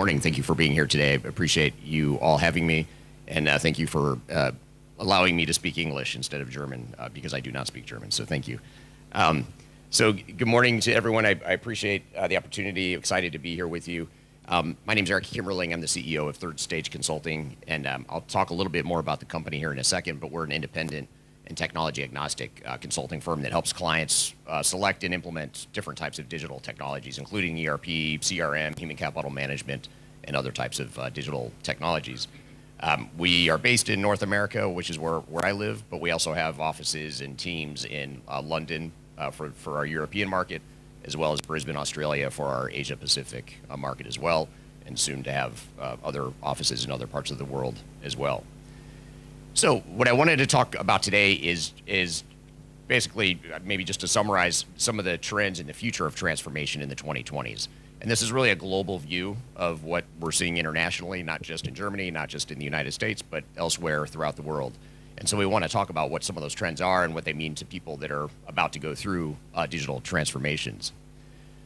morning. Thank you for being here today. I appreciate you all having me, and thank you for allowing me to speak English instead of German because I do not speak German. So thank you. Good morning to everyone. I appreciate the opportunity. Excited to be here with you. My name is Eric Kimmerling. I'm the CEO of Third Stage Consulting, and I'll talk a little bit more about the company here in a second. But we're an independent and technology agnostic consulting firm that helps clients select and implement different types of digital technologies, including ERP, CRM, human capital management, and other types of digital technologies. We are based in North America, which is where I live, but we also have offices and teams in London for our European market, as well as Brisbane, Australia for our Asia Pacific market as well, and soon to have other offices in other parts of the world as well. So what I wanted to talk about today is basically maybe just to summarize some of the trends in the future of transformation in the 2020s. And this is really a global view of what we're seeing internationally, not just in Germany, not just in the United States, but elsewhere throughout the world. And so we want to talk about what some of those trends are and what they mean to people that are about to go through digital transformations.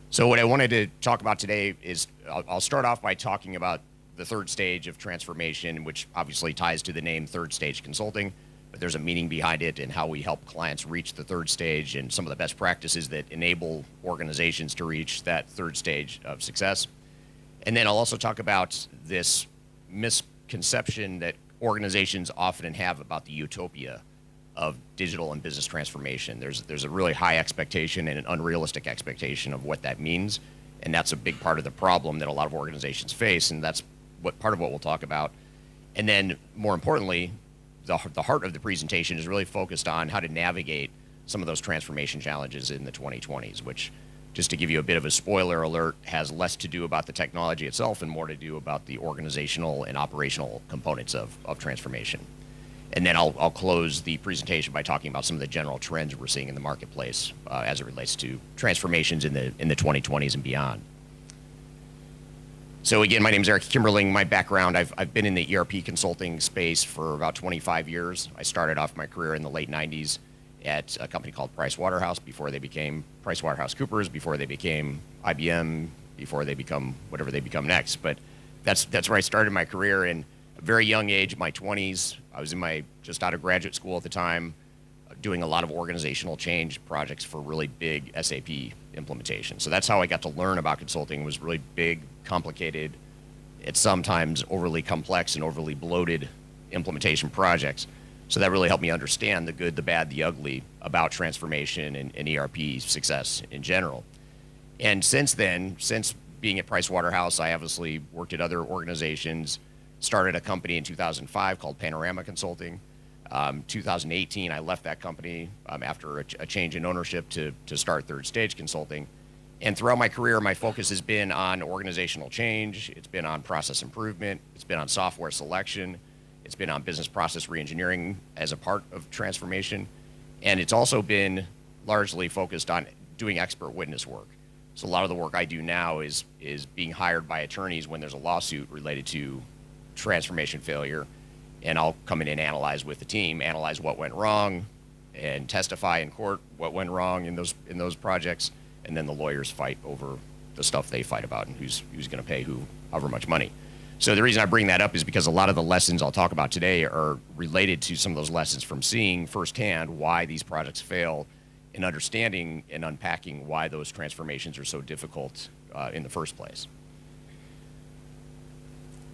So what I wanted to talk about today is I'll start off by talking about the third stage of transformation, which obviously ties to the name Third Stage Consulting, but there's a meaning behind it and how we help clients reach the third stage and some of the best practices that enable organizations to reach that third stage of success. And then I'll also talk about this misconception that organizations often have about the utopia of digital and business transformation. There's a really high expectation and an unrealistic expectation of what that means, and that's a big part of the problem that a lot of organizations face, and that's part of what we'll talk about. And then more importantly, the heart of the presentation is really focused on how to navigate some of those transformation challenges in the 2020s, which, just to give you a bit of a spoiler alert, has less to do about the technology itself and more to do about the organizational and operational components of transformation. And then I'll close the presentation by talking about some of the general trends we're seeing in the marketplace as it relates to transformations in the 2020s and beyond. So again, my name is Eric Kimmerling. My background, I've been in the ERP consulting space for about 25 years. I started off my career in the late 90s at a company called Pricewaterhouse before they became PricewaterhouseCoopers, before they became IBM, before they become whatever they become next. But that's where I started my career in a very young age, my 20s. I was just out of graduate school at the time, doing a lot of organizational change projects for really big SAP implementation. So that's how I got to learn about consulting. It was really big, complicated, it's sometimes overly complex and overly bloated implementation projects. So that really helped me understand the good, the bad, the ugly about transformation and ERP success in general. And since then, since being at Pricewaterhouse, I obviously worked at other organizations, started a company in 2005 called Panorama Consulting. 2018, I left that company after a change in ownership to start Third Stage Consulting. And throughout my career, my focus has been on organizational change. It's been on process improvement. It's been on software selection. It's been on business process reengineering as a part of transformation. And it's also been largely focused on doing expert witness work. So a lot of the work I do now is being hired by attorneys when there's a lawsuit related to transformation failure. And I'll come in and analyze with the team, analyze what went wrong, and testify in court what went wrong in those projects, and then the lawyers fight over the stuff they fight about and who's going to pay who however much money. So the reason I bring that up is because a lot of the lessons I'll talk about today are related to some of those lessons from seeing firsthand why these projects fail and understanding and unpacking why those transformations are so difficult in the first place.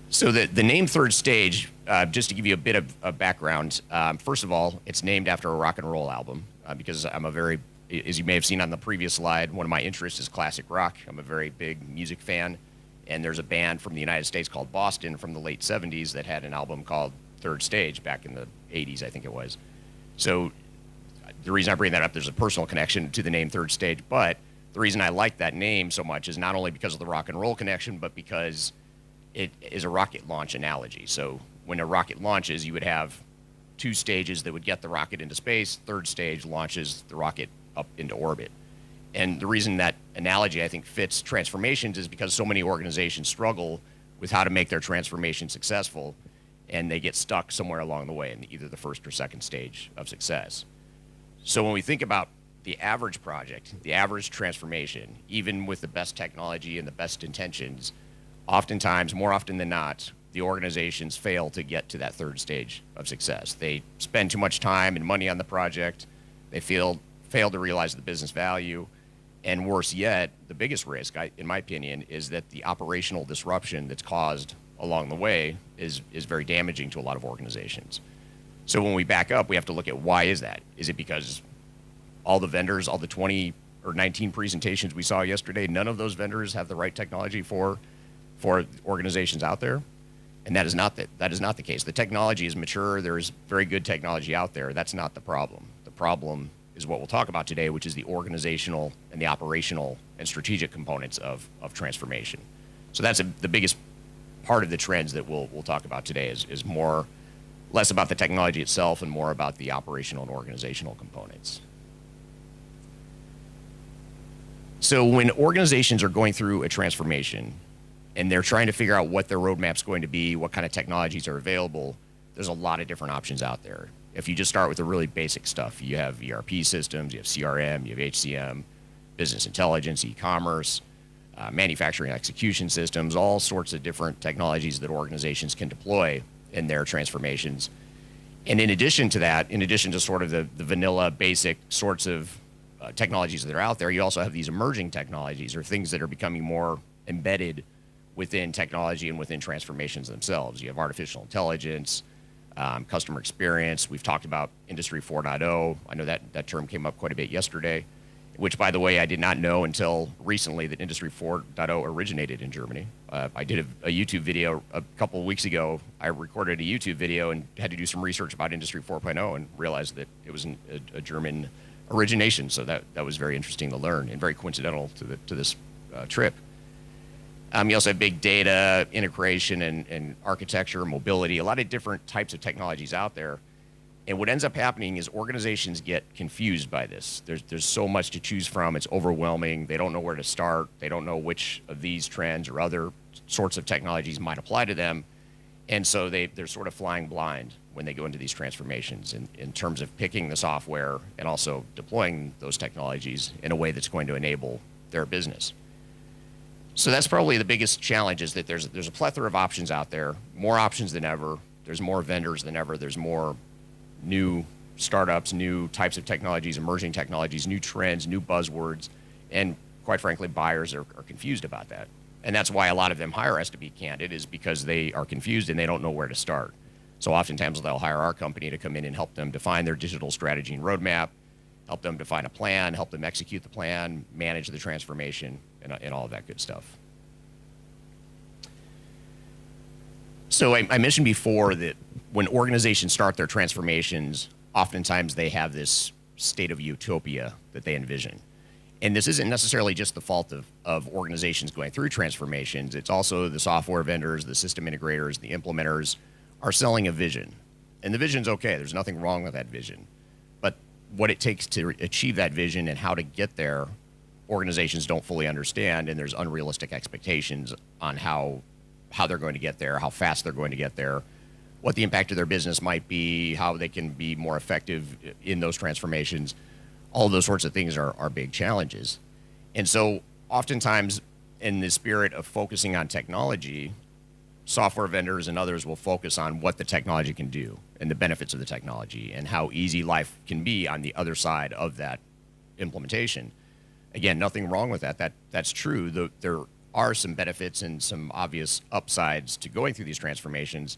So the name Third Stage, just to give you a bit of background, first of all, it's named after a rock and roll album because I'm as you may have seen on the previous slide, one of my interests is classic rock. I'm a very big music fan, and there's a band from the United States called Boston from the late 70s that had an album called Third Stage back in the 80s, I think it was. So the reason I bring that up, there's a personal connection to the name Third Stage, but the reason I like that name so much is not only because of the rock and roll connection, but because it is a rocket launch analogy. So when a rocket launches, you would have two stages that would get the rocket into space. Third stage launches the rocket up into orbit. And the reason that analogy, I think, fits transformations is because so many organizations struggle with how to make their transformation successful, and they get stuck somewhere along the way in either the first or second stage of success. So when we think about the average project, the average transformation, even with the best technology and the best intentions, oftentimes, more often than not, the organizations fail to get to that third stage of success. They spend too much time and money on the project. They fail to realize the business value. And worse yet, the biggest risk, in my opinion, is that the operational disruption that's caused along the way is very damaging to a lot of organizations. So when we back up, we have to look at why is that? Is it because all the vendors, all the 20 or 19 presentations we saw yesterday, none of those vendors have the right technology for organizations out there? And that is not the case. The technology is mature. There's very good technology out there. That's not the problem. The problem is what we'll talk about today, which is the organizational and the operational and strategic components of transformation. So that's the biggest part of the trends that we'll talk about today is less about the technology itself and more about the operational and organizational components. So when organizations are going through a transformation and they're trying to figure out what their roadmap's going to be, what kind of technologies are available, there's a lot of different options out there. If you just start with the really basic stuff, you have ERP systems, you have CRM, you have HCM, business intelligence, e-commerce, manufacturing execution systems, all sorts of different technologies that organizations can deploy in their transformations. And in addition to that, in addition to sort of the vanilla basic sorts of technologies that are out there, you also have these emerging technologies or things that are becoming more embedded within technology and within transformations themselves. You have artificial intelligence, customer experience. We've talked about Industry 4.0. I know that term came up quite a bit yesterday, which, by the way, I did not know until recently that Industry 4.0 originated in Germany. I did a YouTube video a couple of weeks ago. I recorded a YouTube video and had to do some research about Industry 4.0 and realized that it was a German origination. So that was very interesting to learn and very coincidental to this trip. You also have big data, integration, and architecture, mobility, a lot of different types of technologies out there. And what ends up happening is organizations get confused by this. There's so much to choose from. It's overwhelming. They don't know where to start. They don't know which of these trends or other sorts of technologies might apply to them. And so they're sort of flying blind when they go into these transformations in terms of picking the software and also deploying those technologies in a way that's going to enable their business. So that's probably the biggest challenge, is that there's a plethora of options out there, more options than ever. There's more vendors than ever. There's more new startups, new types of technologies, emerging technologies, new trends, new buzzwords, and quite frankly, buyers are confused about that. And that's why a lot of them hire us, to be candid, is because they are confused and they don't know where to start. So oftentimes they'll hire our company to come in and help them define their digital strategy and roadmap, help them define a plan, help them execute the plan, manage the transformation, and all of that good stuff. So I mentioned before that when organizations start their transformations, oftentimes they have this state of utopia that they envision. And this isn't necessarily just the fault of organizations going through transformations. It's also the software vendors, the system integrators, the implementers are selling a vision. And the vision's okay. There's nothing wrong with that vision. But what it takes to achieve that vision and how to get there, organizations don't fully understand, and there's unrealistic expectations on how they're going to get there, how fast they're going to get there, what the impact of their business might be, how they can be more effective in those transformations. All of those sorts of things are big challenges. And so oftentimes, in the spirit of focusing on technology, software vendors and others will focus on what the technology can do and the benefits of the technology and how easy life can be on the other side of that implementation. Again, nothing wrong with that. That's true. There are some benefits and some obvious upsides to going through these transformations.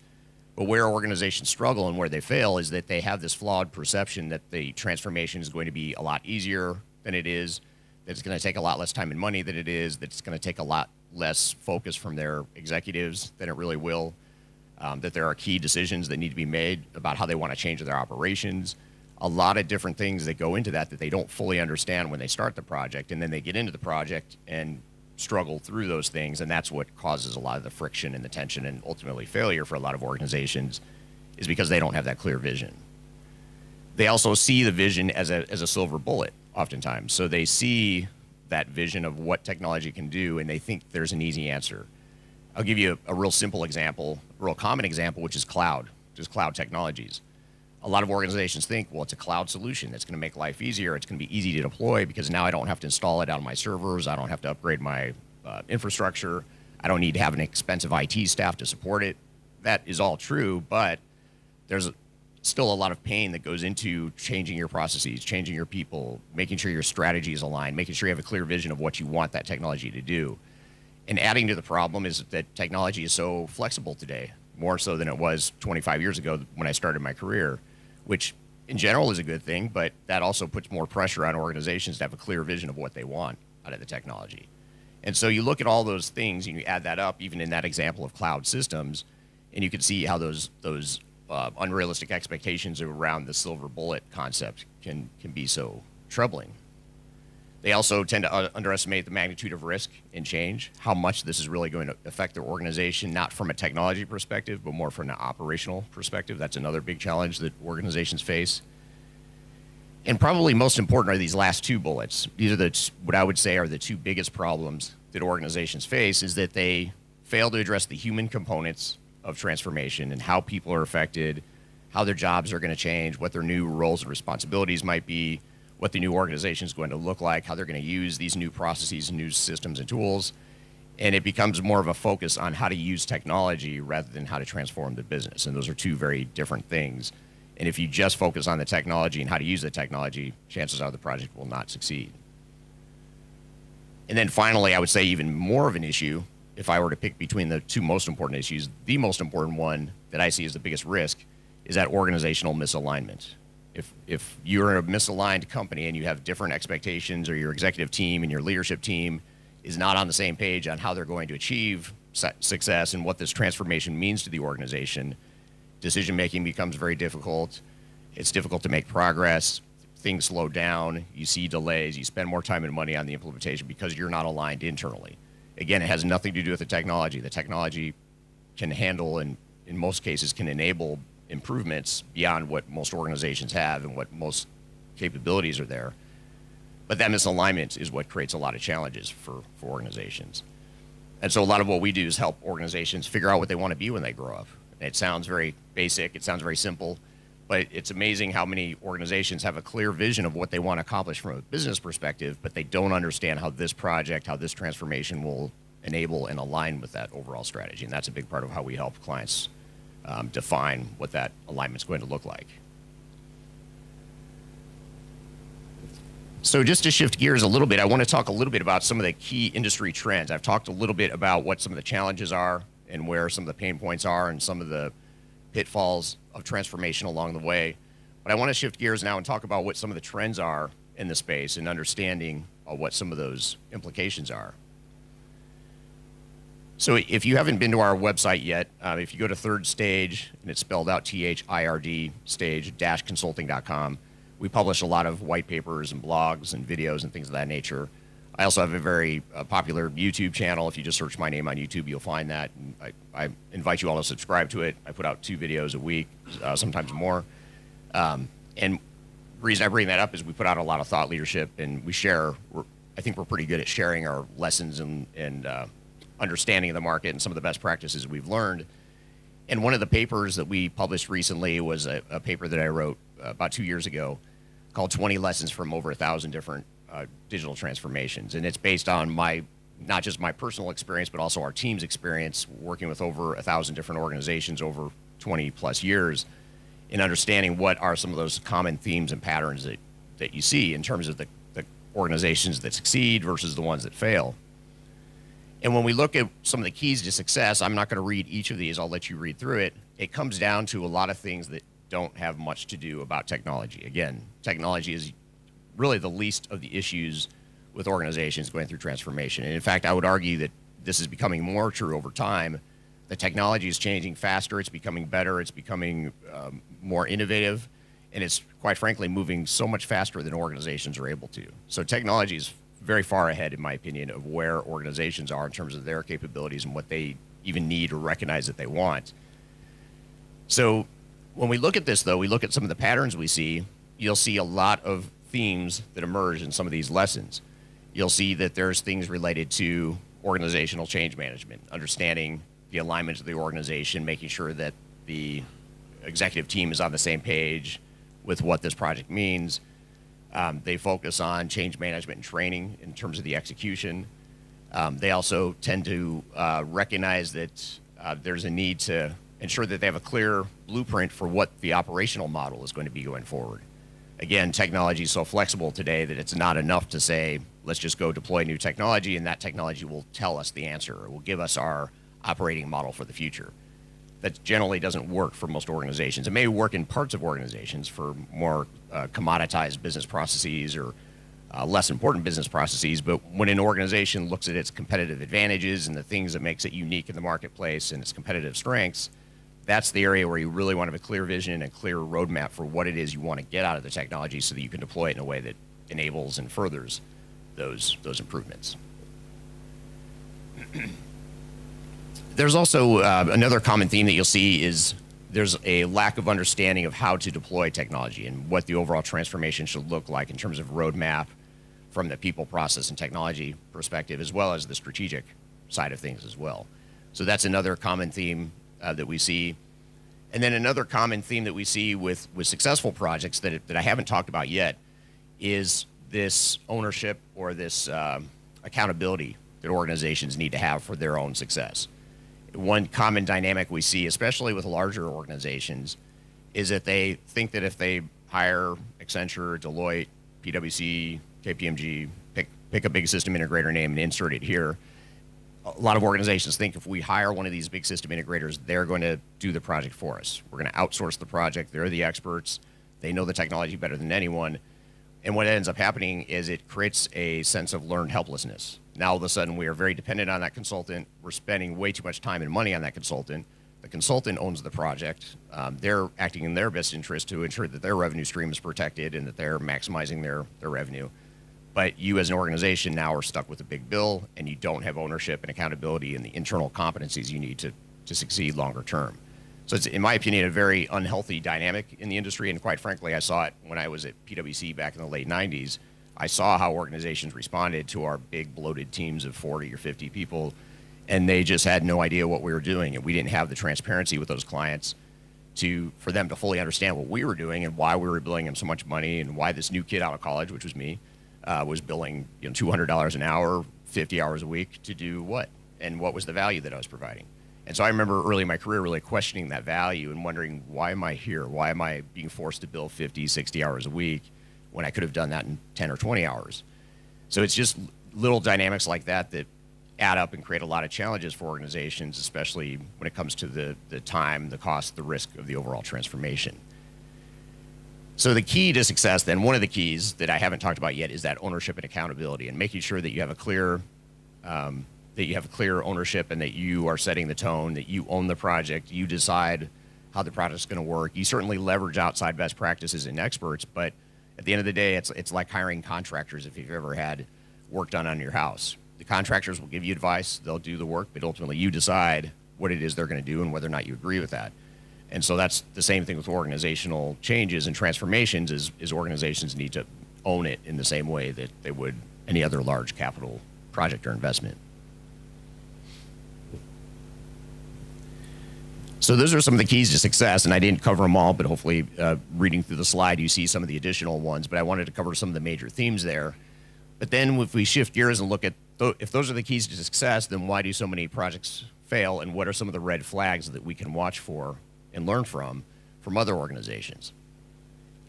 But where organizations struggle and where they fail is that they have this flawed perception that the transformation is going to be a lot easier than it is, that it's going to take a lot less time and money than it is, that it's going to take a lot less focus from their executives than it really will, that there are key decisions that need to be made about how they want to change their operations. A lot of different things that go into that they don't fully understand when they start the project, and then they get into the project and struggle through those things, and that's what causes a lot of the friction and the tension and ultimately failure for a lot of organizations, is because they don't have that clear vision. They also see the vision as a silver bullet oftentimes. So they see that vision of what technology can do, and they think there's an easy answer. I'll give you a real simple example, a real common example, which is cloud, just cloud technologies. A lot of organizations think, well, it's a cloud solution that's going to make life easier. It's going to be easy to deploy because now I don't have to install it on my servers. I don't have to upgrade my infrastructure. I don't need to have an expensive IT staff to support it. That is all true, but there's still a lot of pain that goes into changing your processes, changing your people, making sure your strategy is aligned, making sure you have a clear vision of what you want that technology to do. And adding to the problem is that technology is so flexible today, more so than it was 25 years ago when I started my career, which in general is a good thing, but that also puts more pressure on organizations to have a clear vision of what they want out of the technology. And so you look at all those things and you add that up, even in that example of cloud systems, and you can see how those unrealistic expectations around the silver bullet concept can be so troubling. They also tend to underestimate the magnitude of risk and change, how much this is really going to affect their organization, not from a technology perspective, but more from an operational perspective. That's another big challenge that organizations face. And probably most important are these last two bullets. These are what I would say are the two biggest problems that organizations face, is that they fail to address the human components of transformation and how people are affected, how their jobs are going to change, what their new roles and responsibilities might be, what the new organization is going to look like, how they're going to use these new processes and new systems and tools. And it becomes more of a focus on how to use technology rather than how to transform the business. And those are two very different things. And if you just focus on the technology and how to use the technology, chances are the project will not succeed. And then finally, I would say even more of an issue, if I were to pick between the two most important issues, the most important one that I see as the biggest risk is that organizational misalignment. If you're a misaligned company and you have different expectations, or your executive team and your leadership team is not on the same page on how they're going to achieve success and what this transformation means to the organization, decision-making becomes very difficult. It's difficult to make progress. Things slow down. You see delays. You spend more time and money on the implementation because you're not aligned internally. Again, it has nothing to do with the technology. The technology can handle and in most cases can enable improvements beyond what most organizations have and what most capabilities are there. But that misalignment is what creates a lot of challenges for organizations. And so a lot of what we do is help organizations figure out what they want to be when they grow up. And it sounds very basic, it sounds very simple, but it's amazing how many organizations have a clear vision of what they want to accomplish from a business perspective, but they don't understand how this project, how this transformation will enable and align with that overall strategy. And that's a big part of how we help clients define what that alignment is going to look like. So just to shift gears a little bit, I want to talk a little bit about some of the key industry trends. I've talked a little bit about what some of the challenges are and where some of the pain points are and some of the pitfalls of transformation along the way. But I want to shift gears now and talk about what some of the trends are in the space and understanding what some of those implications are. So if you haven't been to our website yet, if you go to Third Stage, and it's spelled out THIRD, stage-consulting.com, we publish a lot of white papers and blogs and videos and things of that nature. I also have a very popular YouTube channel. If you just search my name on YouTube, you'll find that. And I invite you all to subscribe to it. I put out 2 videos a week, sometimes more. And the reason I bring that up is we put out a lot of thought leadership, and we share. I think we're pretty good at sharing our lessons and understanding of the market and some of the best practices we've learned. And one of the papers that we published recently was a paper that I wrote about 2 years ago called 20 Lessons from Over 1,000 Different Digital Transformations. And it's based on not just my personal experience, but also our team's experience working with over 1,000 different organizations over 20 plus years in understanding what are some of those common themes and patterns that you see in terms of the organizations that succeed versus the ones that fail. And when we look at some of the keys to success, I'm not going to read each of these. I'll let you read through it. It comes down to a lot of things that don't have much to do about technology. Again, technology is really the least of the issues with organizations going through transformation. And in fact, I would argue that this is becoming more true over time. The technology is changing faster. It's becoming better. It's becoming more innovative. And it's, quite frankly, moving so much faster than organizations are able to. So technology is very far ahead, in my opinion, of where organizations are in terms of their capabilities and what they even need or recognize that they want. So when we look at this, though, we look at some of the patterns we see, you'll see a lot of themes that emerge in some of these lessons. You'll see that there's things related to organizational change management, understanding the alignment of the organization, making sure that the executive team is on the same page with what this project means. They focus on change management and training in terms of the execution. They also tend to recognize that there's a need to ensure that they have a clear blueprint for what the operational model is going to be going forward. Again, technology is so flexible today that it's not enough to say, let's just go deploy new technology and that technology will tell us the answer or will give us our operating model for the future. That generally doesn't work for most organizations. It may work in parts of organizations for more commoditized business processes or less important business processes, but when an organization looks at its competitive advantages and the things that makes it unique in the marketplace and its competitive strengths, that's the area where you really want to have a clear vision and a clear roadmap for what it is you want to get out of the technology so that you can deploy it in a way that enables and furthers those improvements. There's also another common theme that you'll see is there's a lack of understanding of how to deploy technology and what the overall transformation should look like in terms of roadmap from the people, process, and technology perspective, as well as the strategic side of things as well. So that's another common theme that we see. And then another common theme that we see with successful projects that I haven't talked about yet is this ownership or this accountability that organizations need to have for their own success. One common dynamic we see, especially with larger organizations, is that they think that if they hire Accenture, Deloitte, PwC, KPMG, pick a big system integrator name and insert it here. A lot of organizations think if we hire one of these big system integrators, they're going to do the project for us. We're going to outsource the project. They're the experts. They know the technology better than anyone. And what ends up happening is it creates a sense of learned helplessness. Now, all of a sudden, we are very dependent on that consultant. We're spending way too much time and money on that consultant. The consultant owns the project. They're acting in their best interest to ensure that their revenue stream is protected and that they're maximizing their revenue. But you as an organization now are stuck with a big bill and you don't have ownership and accountability and the internal competencies you need to succeed longer term. So it's, in my opinion, a very unhealthy dynamic in the industry. And quite frankly, I saw it when I was at PwC back in the late 90s. I saw how organizations responded to our big bloated teams of 40 or 50 people, and they just had no idea what we were doing. And we didn't have the transparency with those clients for them to fully understand what we were doing and why we were billing them so much money and why this new kid out of college, which was me, was billing $200 an hour, 50 hours a week to do what? And what was the value that I was providing? And so I remember early in my career really questioning that value and wondering, why am I here? Why am I being forced to bill 50, 60 hours a week when I could have done that in 10 or 20 hours? So it's just little dynamics like that that add up and create a lot of challenges for organizations, especially when it comes to the time, the cost, the risk of the overall transformation. So the key to success, then, one of the keys that I haven't talked about yet is that ownership and accountability and making sure that you have a clear ownership and that you are setting the tone, that you own the project, you decide how the project is going to work. You certainly leverage outside best practices and experts, but at the end of the day, it's like hiring contractors if you've ever had work done on your house. The contractors will give you advice, they'll do the work, but ultimately you decide what it is they're going to do and whether or not you agree with that. And so that's the same thing with organizational changes and transformations is organizations need to own it in the same way that they would any other large capital project or investment. So those are some of the keys to success, and I didn't cover them all, but hopefully reading through the slide, you see some of the additional ones, but I wanted to cover some of the major themes there. But then if we shift gears and look at, if those are the keys to success, then why do so many projects fail, and what are some of the red flags that we can watch for and learn from other organizations?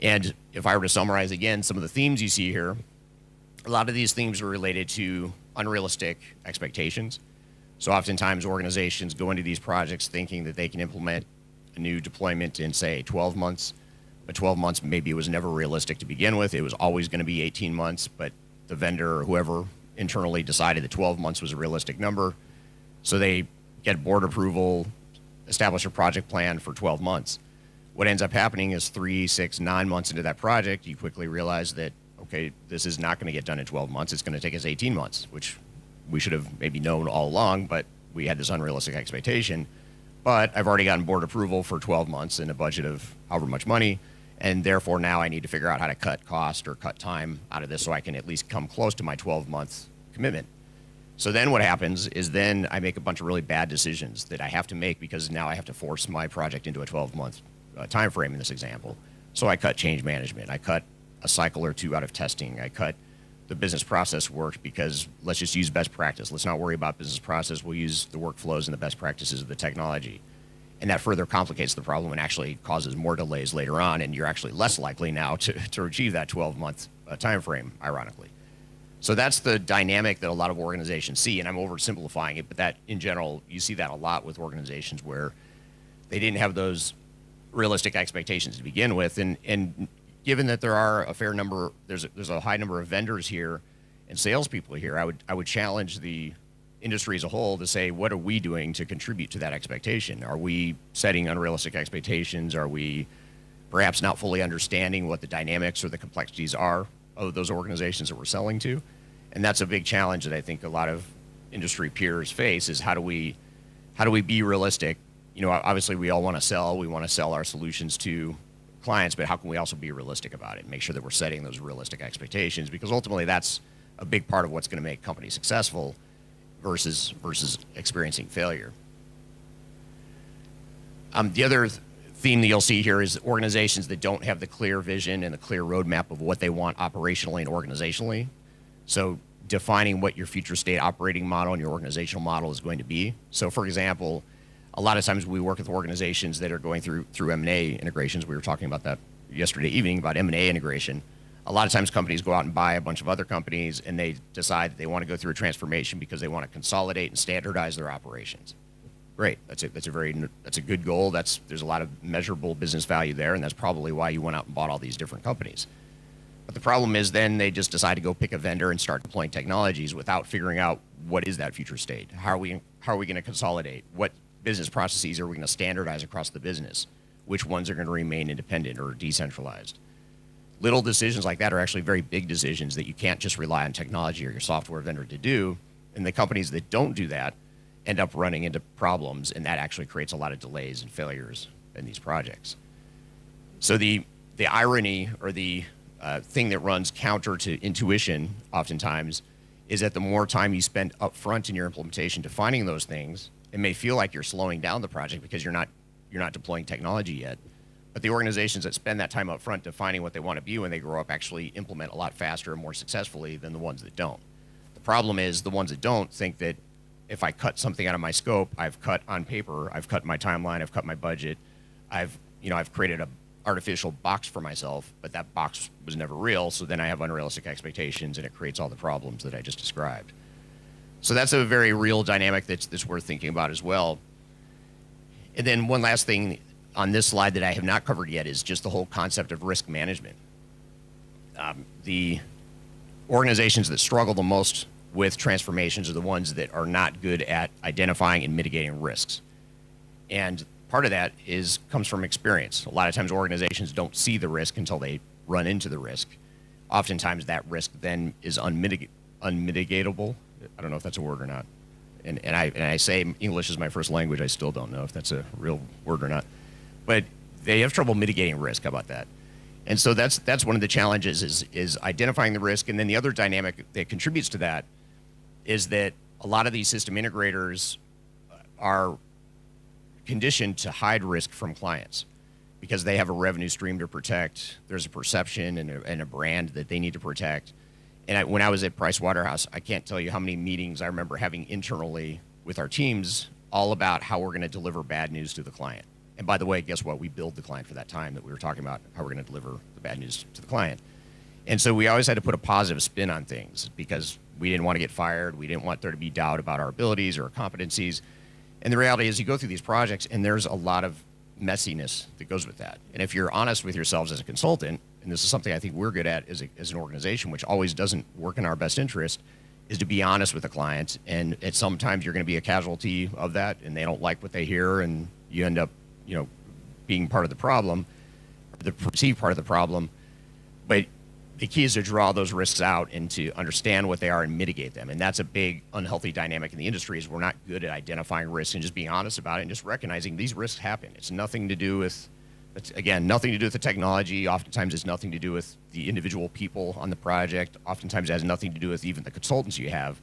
And if I were to summarize again, some of the themes you see here, a lot of these themes are related to unrealistic expectations. So oftentimes organizations go into these projects thinking that they can implement a new deployment in, say, 12 months. But 12 months maybe was never realistic to begin with. It was always going to be 18 months, but the vendor or whoever internally decided that 12 months was a realistic number. So they get board approval, establish a project plan for 12 months. What ends up happening is 3, 6, 9 months into that project, you quickly realize that, okay, this is not going to get done in 12 months. It's going to take us 18 months, which we should have maybe known all along, but we had this unrealistic expectation. But I've already gotten board approval for 12 months and a budget of however much money, and therefore now I need to figure out how to cut cost or cut time out of this so I can at least come close to my 12-month commitment. So then what happens is then I make a bunch of really bad decisions that I have to make because now I have to force my project into a 12-month time frame in this example. So I cut change management. I cut a cycle or two out of testing. I cut the business process worked because let's just use best practice. Let's not worry about business process. We'll use the workflows and the best practices of the technology. And that further complicates the problem and actually causes more delays later on. And you're actually less likely now to achieve that 12-month time frame, ironically. So that's the dynamic that a lot of organizations see. And I'm oversimplifying it, but that in general, you see that a lot with organizations where they didn't have those realistic expectations to begin with. And given that there are a fair number, there's a high number of vendors here and salespeople here, I would challenge the industry as a whole to say, what are we doing to contribute to that expectation? Are we setting unrealistic expectations? Are we perhaps not fully understanding what the dynamics or the complexities are of those organizations that we're selling to? And that's a big challenge that I think a lot of industry peers face is how do we be realistic? You know, obviously we all want to sell. We want to sell our solutions to clients, but how can we also be realistic about it and make sure that we're setting those realistic expectations? Because ultimately that's a big part of what's going to make companies successful versus experiencing failure. The other theme that you'll see here is organizations that don't have the clear vision and the clear roadmap of what they want operationally and organizationally. So defining what your future state operating model and your organizational model is going to be. So for example, a lot of times we work with organizations that are going through M&A integrations. We were talking about that yesterday evening about M&A integration. A lot of times companies go out and buy a bunch of other companies and they decide that they want to go through a transformation because they want to consolidate and standardize their operations. Great, that's a good goal. There's a lot of measurable business value there, and that's probably why you went out and bought all these different companies. But the problem is then they just decide to go pick a vendor and start deploying technologies without figuring out what is that future state. How are we going to consolidate? What business processes are we going to standardize across the business? Which ones are going to remain independent or decentralized? Little decisions like that are actually very big decisions that you can't just rely on technology or your software vendor to do. And the companies that don't do that end up running into problems, and that actually creates a lot of delays and failures in these projects. So the irony or the thing that runs counter to intuition oftentimes is that the more time you spend up front in your implementation defining those things, it may feel like you're slowing down the project because you're not deploying technology yet. But the organizations that spend that time up front defining what they want to be when they grow up actually implement a lot faster and more successfully than the ones that don't. The problem is the ones that don't think that if I cut something out of my scope, I've cut on paper, I've cut my timeline, I've cut my budget, I've created a artificial box for myself, but that box was never real, so then I have unrealistic expectations and it creates all the problems that I just described. So that's a very real dynamic that's worth thinking about as well. And then one last thing on this slide that I have not covered yet is just the whole concept of risk management. The organizations that struggle the most with transformations are the ones that are not good at identifying and mitigating risks. And part of that comes from experience. A lot of times organizations don't see the risk until they run into the risk. Oftentimes that risk then is unmitigatable. I don't know if that's a word or not. And I say English is my first language. I still don't know if that's a real word or not. But they have trouble mitigating risk. How about that? And so that's one of the challenges is identifying the risk. And then the other dynamic that contributes to that is that a lot of these system integrators are conditioned to hide risk from clients because they have a revenue stream to protect. There's a perception and a brand that they need to protect. And when I was at Price Waterhouse, I can't tell you how many meetings I remember having internally with our teams all about how we're going to deliver bad news to the client. And by the way, guess what? We billed the client for that time that we were talking about how we're going to deliver the bad news to the client. And so we always had to put a positive spin on things because we didn't want to get fired. We didn't want there to be doubt about our abilities or our competencies. And the reality is you go through these projects and there's a lot of messiness that goes with that. And if you're honest with yourselves as a consultant, and this is something I think we're good at as an organization, which always doesn't work in our best interest, is to be honest with the client. And sometimes you're going to be a casualty of that and they don't like what they hear and you end up, being part of the problem, or the perceived part of the problem. But the key is to draw those risks out and to understand what they are and mitigate them. And that's a big unhealthy dynamic in the industry is we're not good at identifying risks and just being honest about it and just recognizing these risks happen. It's nothing to do with, nothing to do with the technology. Oftentimes it's nothing to do with the individual people on the project. Oftentimes it has nothing to do with even the consultants you have.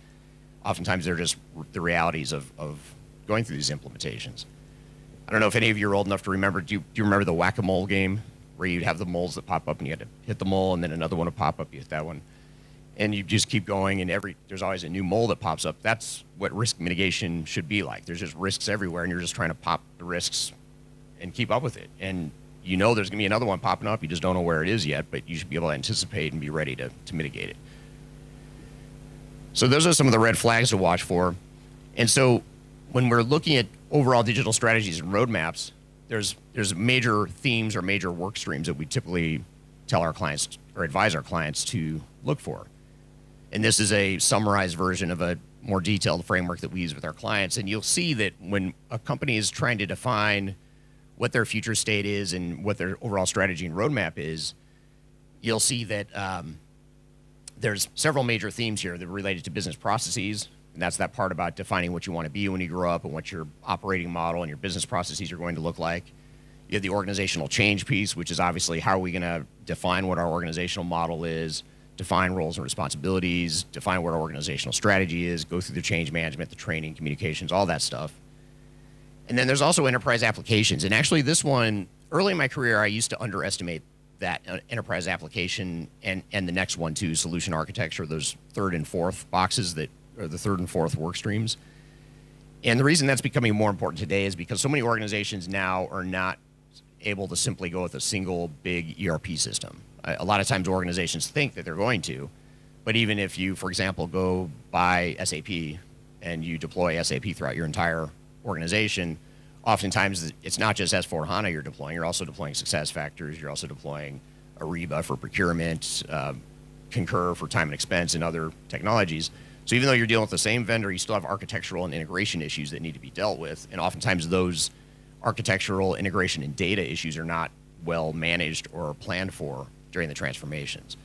Oftentimes they're just the realities of going through these implementations. I don't know if any of you are old enough to remember, do you remember the whack-a-mole game where you'd have the moles that pop up and you had to hit the mole and then another one would pop up, you hit that one? and you just keep going, and there's always a new mole that pops up. That's what risk mitigation should be like. There's just risks everywhere, and you're just trying to pop the risks and keep up with it. And you know there's going to be another one popping up. You just don't know where it is yet, but you should be able to anticipate and be ready to mitigate it. So those are some of the red flags to watch for. And so when we're looking at overall digital strategies and roadmaps, there's major themes or major work streams that we typically tell our clients or advise our clients to look for. And this is a summarized version of a more detailed framework that we use with our clients. And you'll see that when a company is trying to define what their future state is and what their overall strategy and roadmap is, you'll see that there's several major themes here that are related to business processes. And that's that part about defining what you want to be when you grow up and what your operating model and your business processes are going to look like. You have the organizational change piece, which is obviously how are we going to define what our organizational model is, define roles and responsibilities, define what our organizational strategy is, go through the change management, the training, communications, all that stuff. And then there's also enterprise applications. And actually this one, early in my career, I used to underestimate that enterprise application and the next one too, solution architecture, those third and fourth boxes that are the third and fourth work streams. And the reason that's becoming more important today is because so many organizations now are not able to simply go with a single big ERP system. A lot of times organizations think that they're going to, but even if you, for example, go buy SAP and you deploy SAP throughout your entire organization, oftentimes it's not just S/4HANA you're deploying, you're also deploying SuccessFactors, you're also deploying Ariba for procurement, Concur for time and expense, and other technologies. So even though you're dealing with the same vendor, you still have architectural and integration issues that need to be dealt with, and oftentimes those architectural, integration, and data issues are not well managed or planned for during the transformations.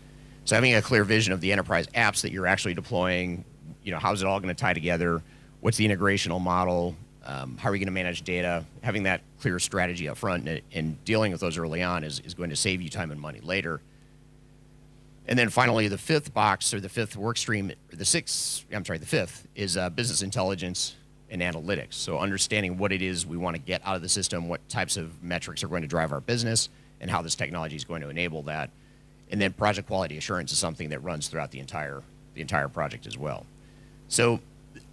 So having a clear vision of the enterprise apps that you're actually deploying, how's it all going to tie together? What's the integrational model? How are we going to manage data? Having that clear strategy up front and dealing with those early on is going to save you time and money later. And then finally, the fifth box, or the fifth work stream, the fifth is business intelligence and analytics. So understanding what it is we want to get out of the system, what types of metrics are going to drive our business, and how this technology is going to enable that. And then project quality assurance is something that runs throughout the entire project as well. So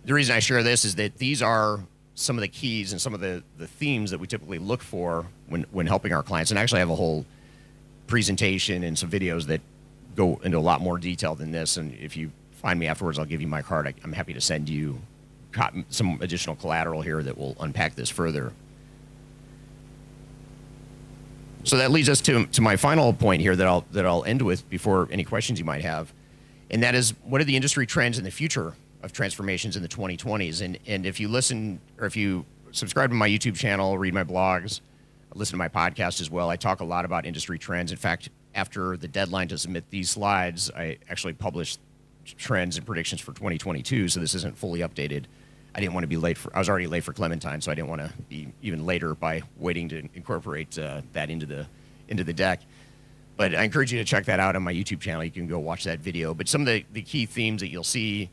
the reason I share this is that these are some of the keys and some of the themes that we typically look for when helping our clients. And actually I have a whole presentation and some videos that go into a lot more detail than this. And if you find me afterwards, I'll give you my card. I'm happy to send you some additional collateral here that will unpack this further. So that leads us to my final point here that I'll end with before any questions you might have. And that is, what are the industry trends in the future of transformations in the 2020s? And if you listen, or if you subscribe to my YouTube channel, read my blogs, listen to my podcast as well, I talk a lot about industry trends. In fact, after the deadline to submit these slides, I actually published trends and predictions for 2022, so this isn't fully updated. I didn't want to be late I was already late for Clementine, so I didn't want to be even later by waiting to incorporate that into the deck. But I encourage you to check that out on my YouTube channel. You can go watch that video. But some of the key themes that you'll see,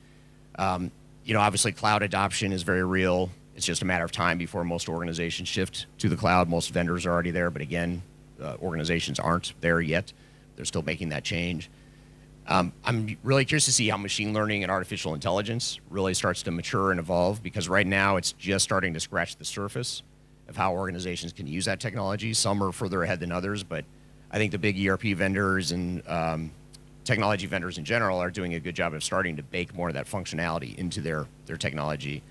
obviously cloud adoption is very real. It's just a matter of time before most organizations shift to the cloud. Most vendors are already there, but again, organizations aren't there yet. They're still making that change. I'm really curious to see how machine learning and artificial intelligence really starts to mature and evolve, because right now it's just starting to scratch the surface of how organizations can use that technology. Some are further ahead than others, but I think the big ERP vendors and technology vendors in general are doing a good job of starting to bake more of that functionality into their technology.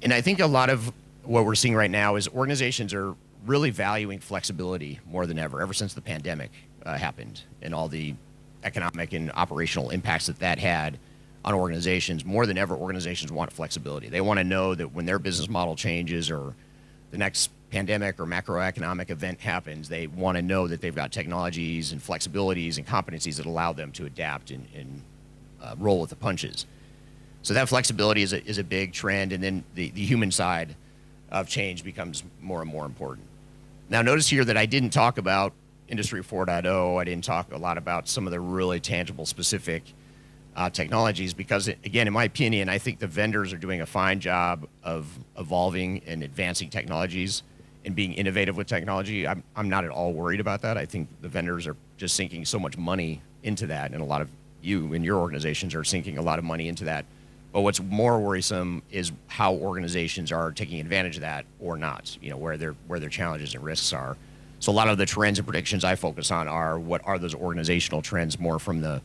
And I think a lot of what we're seeing right now is organizations are really valuing flexibility more than ever since the pandemic happened and all the economic and operational impacts that had on organizations. More than ever, organizations want flexibility. They want to know that when their business model changes or the next pandemic or macroeconomic event happens, they want to know that they've got technologies and flexibilities and competencies that allow them to adapt and roll with the punches. So that flexibility is a big trend, and then the human side of change becomes more and more important. Now notice here that I didn't talk about Industry 4.0. I didn't talk a lot about some of the really tangible, specific technologies because, again, in my opinion, I think the vendors are doing a fine job of evolving and advancing technologies and being innovative with technology. I'm not at all worried about that. I think the vendors are just sinking so much money into that, and a lot of you and your organizations are sinking a lot of money into that. But what's more worrisome is how organizations are taking advantage of that or not, where their challenges and risks are. So a lot of the trends and predictions I focus on are what are those organizational trends more from the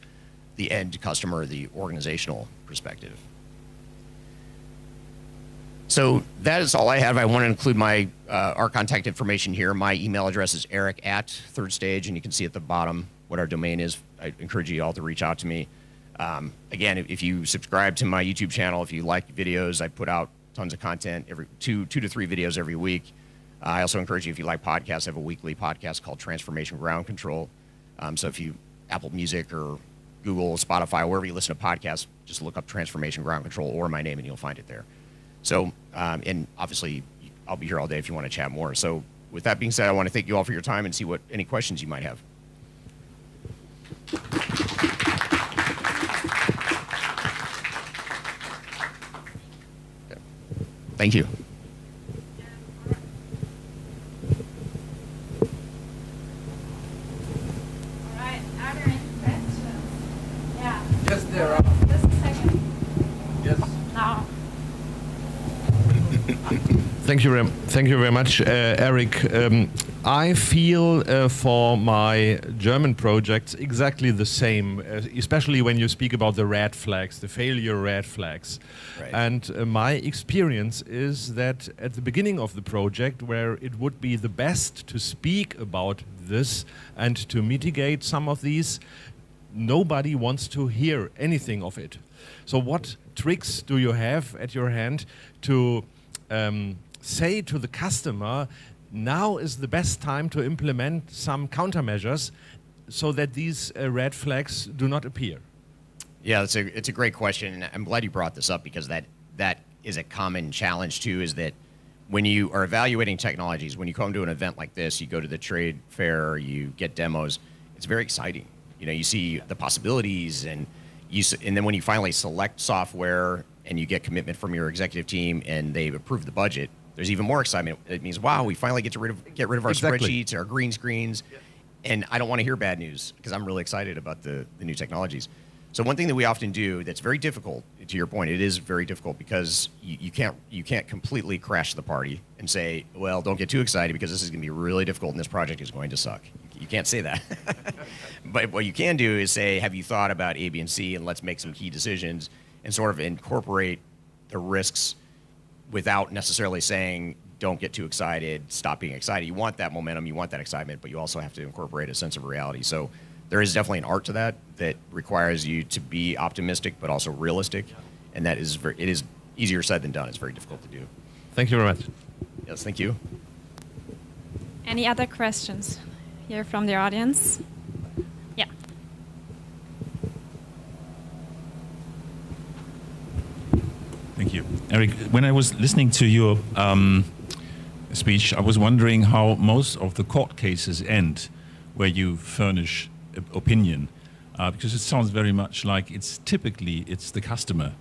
end customer, the organizational perspective. So that is all I have. I want to include our contact information here. My email address is eric@thirdstage, and you can see at the bottom what our domain is. I encourage you all to reach out to me. Again, if you subscribe to my YouTube channel, if you like videos, I put out tons of content, every two to three videos every week. I also encourage you, if you like podcasts, I have a weekly podcast called Transformation Ground Control. So if you Apple Music or Google, Spotify, wherever you listen to podcasts, just look up Transformation Ground Control or my name and you'll find it there. So, and obviously, I'll be here all day if you want to chat more. So with that being said, I want to thank you all for your time and see what any questions you might have. Thank you. All right. Are there any questions? Yeah. Yes, there are. Just a second. Yes. Now. Thank you very much, Eric. I feel for my German projects exactly the same, especially when you speak about the red flags, the failure red flags. Right. And my experience is that at the beginning of the project, where it would be the best to speak about this and to mitigate some of these, nobody wants to hear anything of it. So what tricks do you have at your hand to say to the customer, now is the best time to implement some countermeasures so that these red flags do not appear? Yeah, it's a great question, and I'm glad you brought this up because that is a common challenge too. Is that when you are evaluating technologies, when you come to an event like this, you go to the trade fair, you get demos. It's very exciting. You see the possibilities, and then when you finally select software and you get commitment from your executive team and they've approved the budget, there's even more excitement. It means, wow, we finally get rid of our spreadsheets, our green screens, and I don't want to hear bad news because I'm really excited about the new technologies. So one thing that we often do that's very difficult, to your point, it is very difficult because you can't completely crash the party and say, well, don't get too excited because this is going to be really difficult and this project is going to suck. You can't say that. But what you can do is say, have you thought about A, B, and C, and let's make some key decisions and sort of incorporate the risks without necessarily saying, don't get too excited, stop being excited. You want that momentum, you want that excitement, but you also have to incorporate a sense of reality. So there is definitely an art to that requires you to be optimistic but also realistic, and it is easier said than done. It's very difficult to do. Thank you very much. Yes, thank you. Any other questions here from the audience? Yeah. Thank you. Eric, when I was listening to your speech, I was wondering how most of the court cases end where you furnish opinion, because it sounds very much like it's the customer,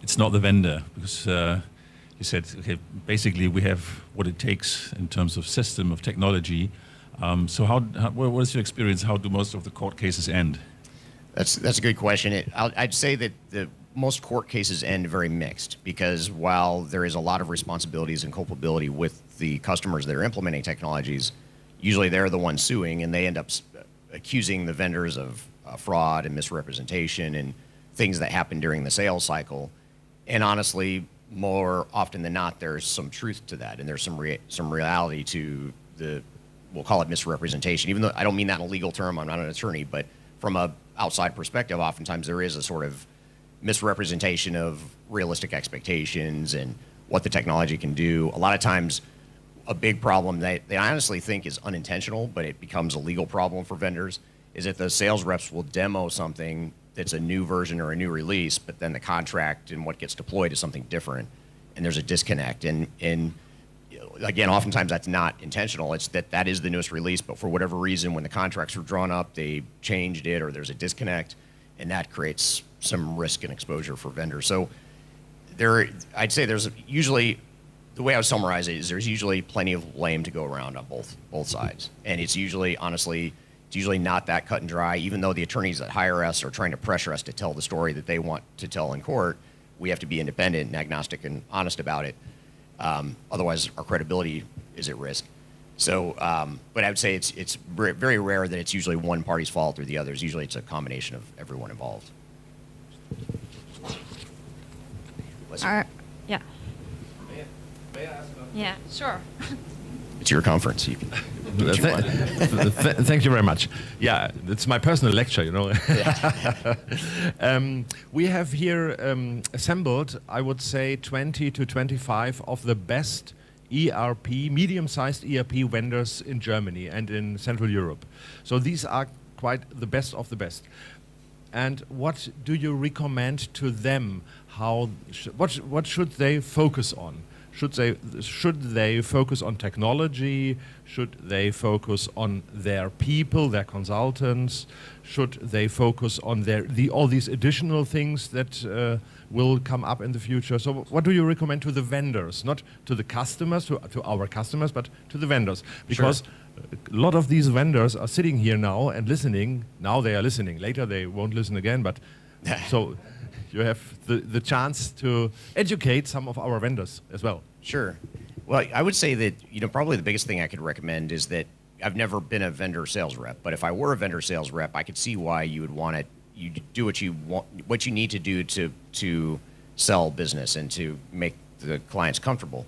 it's not the vendor, because you said, okay, basically we have what it takes in terms of system, of technology. So what is your experience? How do most of the court cases end? That's a good question. I'd say that most court cases end very mixed because while there is a lot of responsibilities and culpability with the customers that are implementing technologies, usually they're the ones suing and they end up accusing the vendors of fraud and misrepresentation and things that happen during the sales cycle. And honestly, more often than not, there's some truth to that and there's some reality to we'll call it misrepresentation, even though I don't mean that in a legal term, I'm not an attorney, but from a outside perspective, oftentimes there is a sort of misrepresentation of realistic expectations and what the technology can do. A lot of times a big problem they honestly think is unintentional, but it becomes a legal problem for vendors, is that the sales reps will demo something that's a new version or a new release, but then the contract and what gets deployed is something different, and there's a disconnect. And again, oftentimes that's not intentional. It's that is the newest release, but for whatever reason, when the contracts were drawn up, they changed it or there's a disconnect, and that creates some risk and exposure for vendors. So I'd say there's usually, the way I would summarize it is there's usually plenty of blame to go around on both sides. And it's usually, honestly, It's usually not that cut and dry. Even though the attorneys that hire us are trying to pressure us to tell the story that they want to tell in court, we have to be independent and agnostic and honest about it. Otherwise, our credibility is at risk. So, but I would say it's very rare that it's usually one party's fault or the other's. Usually it's a combination of everyone involved. Yeah. Yeah, sure. It's your conference. You can do what you want. Thank you very much. Yeah, it's my personal lecture, you know. We have here assembled, I would say, 20 to 25 of the best ERP, medium-sized ERP vendors in Germany and in Central Europe. So these are quite the best of the best. And what do you recommend to them? What should they focus on? Should they focus on technology? Should they focus on their people, their consultants? Should they focus on all these additional things that will come up in the future? So what do you recommend to the vendors, not to the customers, to our customers, but to the vendors? Because a lot of these vendors are sitting here now and listening. Now they are listening. Later they won't listen again, but so you have the chance to educate some of our vendors as well. Sure. Well, I would say that, probably the biggest thing I could recommend is that I've never been a vendor sales rep, but if I were a vendor sales rep, I could see why you would want it. You do what you want, what you need to do to sell business and to make the clients comfortable.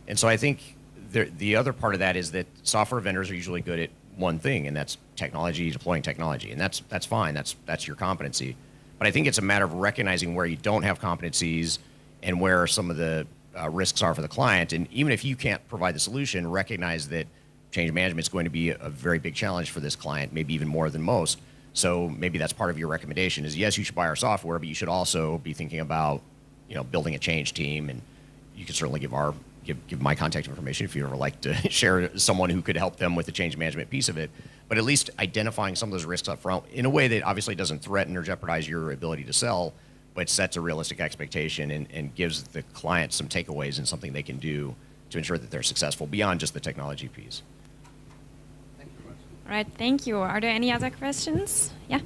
And so I think the other part of that is that software vendors are usually good at one thing, and that's technology, deploying technology, and that's fine. That's your competency. But I think it's a matter of recognizing where you don't have competencies and where some of the risks are for the client. And even if you can't provide the solution, recognize that change management is going to be a very big challenge for this client, maybe even more than most. So maybe that's part of your recommendation is, yes, you should buy our software, but you should also be thinking about, building a change team. And you can certainly give my contact information if you ever like to share someone who could help them with the change management piece of it. But at least identifying some of those risks up front in a way that obviously doesn't threaten or jeopardize your ability to sell, but sets a realistic expectation and gives the client some takeaways and something they can do to ensure that they're successful beyond just the technology piece. All right, thank you. Are there any other questions? Yeah.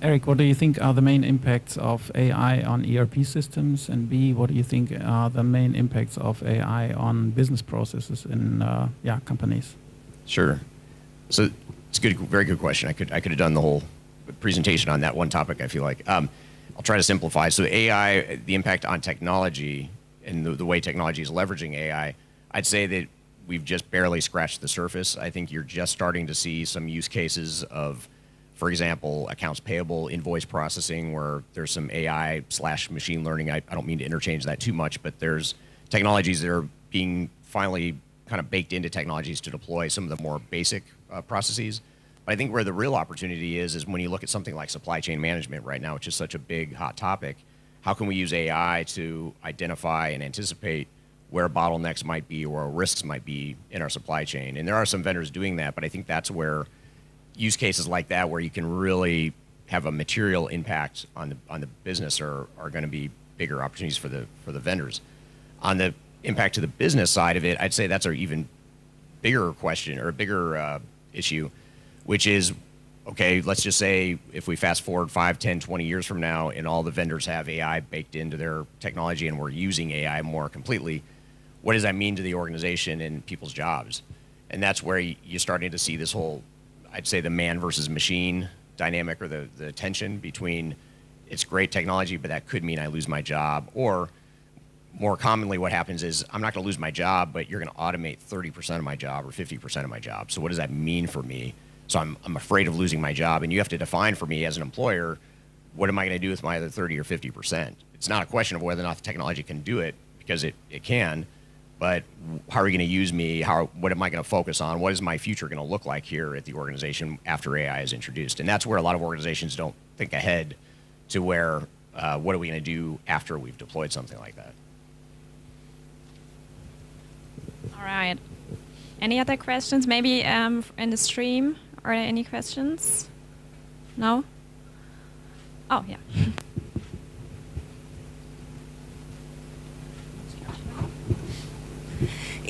Eric, what do you think are the main impacts of AI on ERP systems? And B, what do you think are the main impacts of AI on business processes in companies? Sure. So it's a very good question. I could have done the whole presentation on that one topic, I feel like. I'll try to simplify. So AI, the impact on technology and the way technology is leveraging AI, I'd say that we've just barely scratched the surface. I think you're just starting to see some use cases of, for example, accounts payable, invoice processing, where there's some AI/machine learning. I don't mean to interchange that too much, but there's technologies that are being finally kind of baked into technologies to deploy some of the more basic processes. But I think where the real opportunity is when you look at something like supply chain management right now, which is such a big, hot topic. How can we use AI to identify and anticipate where bottlenecks might be or risks might be in our supply chain? And there are some vendors doing that, but I think that's where use cases like that, where you can really have a material impact on the business, are going to be bigger opportunities for the vendors. On the impact to the business side of it, I'd say that's an even bigger question or a bigger issue, which is, okay, let's just say if we fast forward 5, 10, 20 years from now and all the vendors have AI baked into their technology and we're using AI more completely, what does that mean to the organization and people's jobs? And that's where you're starting to see this whole, I'd say, the man versus machine dynamic, or the tension between, it's great technology, but that could mean I lose my job. Or more commonly what happens is, I'm not going to lose my job, but you're going to automate 30% of my job or 50% of my job. So what does that mean for me? So I'm afraid of losing my job, and you have to define for me as an employer, what am I going to do with my other 30 or 50%? It's not a question of whether or not the technology can do it, because it can, but how are you going to use me? What am I going to focus on? What is my future going to look like here at the organization after AI is introduced? And that's where a lot of organizations don't think ahead to where, what are we going to do after we've deployed something like that? All right. Any other questions? Maybe in the stream? Are there any questions? No? Oh, yeah.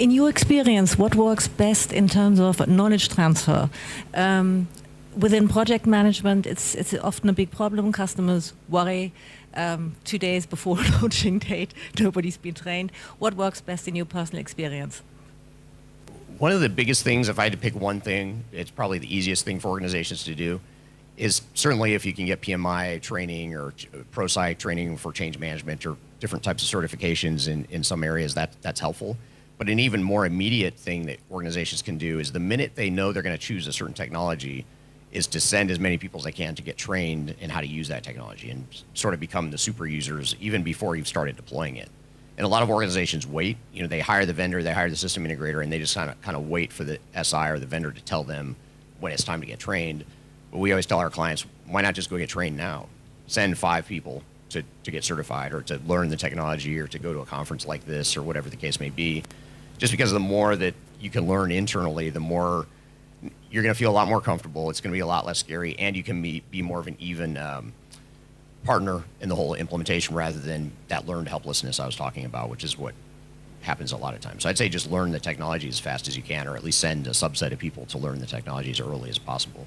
In your experience, what works best in terms of knowledge transfer? Within project management, it's often a big problem. Customers worry 2 days before launching date, nobody's been trained. What works best in your personal experience? One of the biggest things, if I had to pick one thing, it's probably the easiest thing for organizations to do, is certainly if you can get PMI training or ProSci training for change management or different types of certifications in some areas, that's helpful. But an even more immediate thing that organizations can do is the minute they know they're going to choose a certain technology is to send as many people as they can to get trained in how to use that technology and sort of become the super users even before you've started deploying it. And a lot of organizations wait. They hire the vendor, they hire the system integrator, and they just kind of wait for the SI or the vendor to tell them when it's time to get trained. But we always tell our clients, why not just go get trained now? Send 5 people to get certified or to learn the technology or to go to a conference like this or whatever the case may be. Just because the more that you can learn internally, the more you're going to feel a lot more comfortable. It's going to be a lot less scary, and you can be more of an even partner in the whole implementation rather than that learned helplessness I was talking about, which is what happens a lot of times. So I'd say just learn the technology as fast as you can, or at least send a subset of people to learn the technology as early as possible.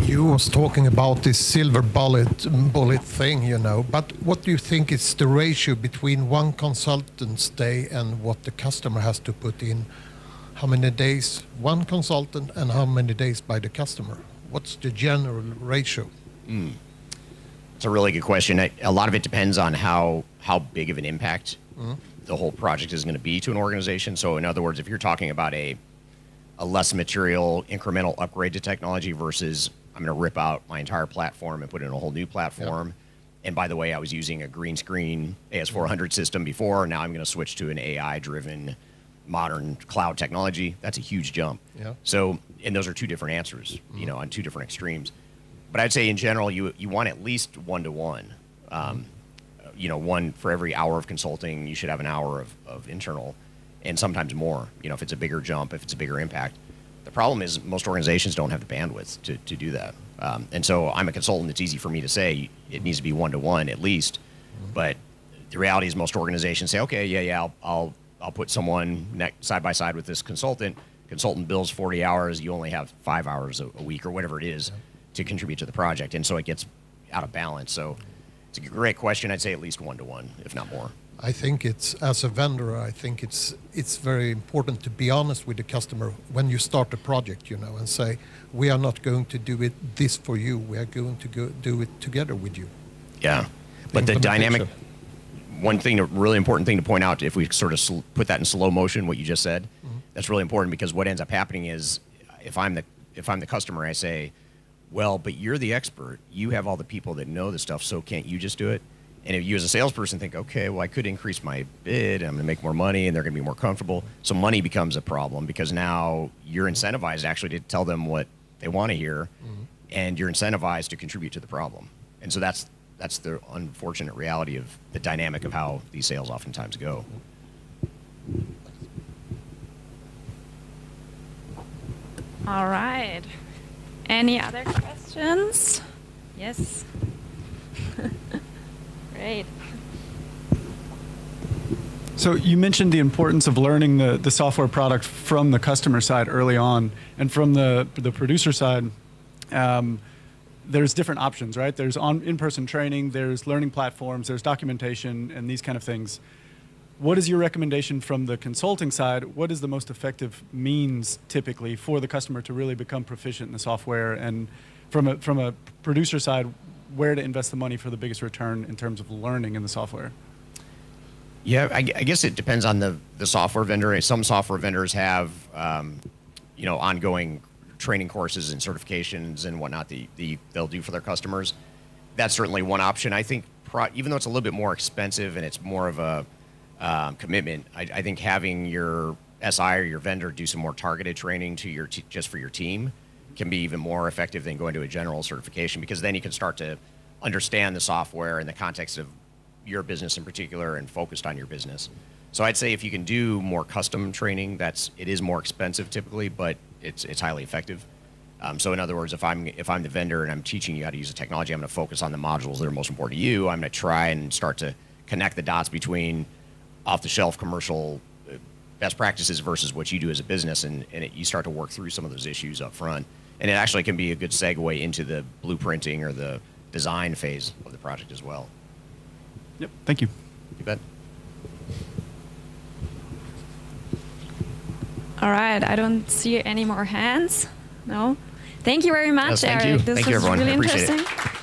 You was talking about this silver bullet thing, but what do you think is the ratio between one consultant's day and what the customer has to put in? How many days one consultant and how many days by the customer? What's the general ratio? It's a really good question. A lot of it depends on how big of an impact the whole project is going to be to an organization. So in other words, if you're talking about a less material incremental upgrade to technology versus I'm going to rip out my entire platform and put in a whole new platform. Yeah. And by the way, I was using a green screen AS400 system before. Now I'm going to switch to an AI-driven modern cloud technology. That's a huge jump. Yeah. So, and those are 2 different answers, on 2 different extremes. But I'd say in general, you want at least 1-to-1. One for every hour of consulting, you should have an hour of internal, and sometimes more. If it's a bigger jump, if it's a bigger impact. The problem is most organizations don't have the bandwidth to do that. And so I'm a consultant. It's easy for me to say it needs to be 1-to-1 at least. But the reality is most organizations say, okay, yeah, I'll put someone side by side with this consultant. Consultant bills 40 hours. You only have 5 hours a week or whatever it is to contribute to the project. And so it gets out of balance. So it's a great question. I'd say at least 1-to-1, if not more. I think as a vendor, I think it's very important to be honest with the customer when you start a project, and say, we are not going to do this for you. We are going to do it together with you. Yeah, but the dynamic, really important thing to point out, if we sort of put that in slow motion, what you just said, that's really important, because what ends up happening is if I'm the customer, I say, well, but you're the expert. You have all the people that know the stuff, so can't you just do it? And if you as a salesperson think, okay, well, I could increase my bid, and I'm going to make more money, and they're going to be more comfortable. So money becomes a problem, because now you're incentivized actually to tell them what they want to hear, and you're incentivized to contribute to the problem. And so that's the unfortunate reality of the dynamic of how these sales oftentimes go. All right. Any other questions? Yes. Great. So you mentioned the importance of learning the software product from the customer side early on, and from the producer side, there's different options, right? There's in-person training, there's learning platforms, there's documentation, and these kind of things. What is your recommendation from the consulting side? What is the most effective means typically for the customer to really become proficient in the software? And from a producer side, where to invest the money for the biggest return in terms of learning in the software? Yeah, I guess it depends on the software vendor. Some software vendors have, ongoing training courses and certifications and whatnot that they'll do for their customers. That's certainly one option. I think even though it's a little bit more expensive and it's more of a commitment, I think having your SI or your vendor do some more targeted training to just for your team can be even more effective than going to a general certification, because then you can start to understand the software in the context of your business in particular and focused on your business. So I'd say if you can do more custom training, it is more expensive typically, but it's highly effective. So in other words, if I'm the vendor and I'm teaching you how to use the technology, I'm going to focus on the modules that are most important to you. I'm going to try and start to connect the dots between off-the-shelf commercial best practices versus what you do as a business, and you start to work through some of those issues up front. And it actually can be a good segue into the blueprinting or the design phase of the project as well. Yep. Thank you. You bet. All right, I don't see any more hands. No. Thank you very much, Yes, thank Eric. you. This Thank you, was everyone. I really appreciate it. interesting.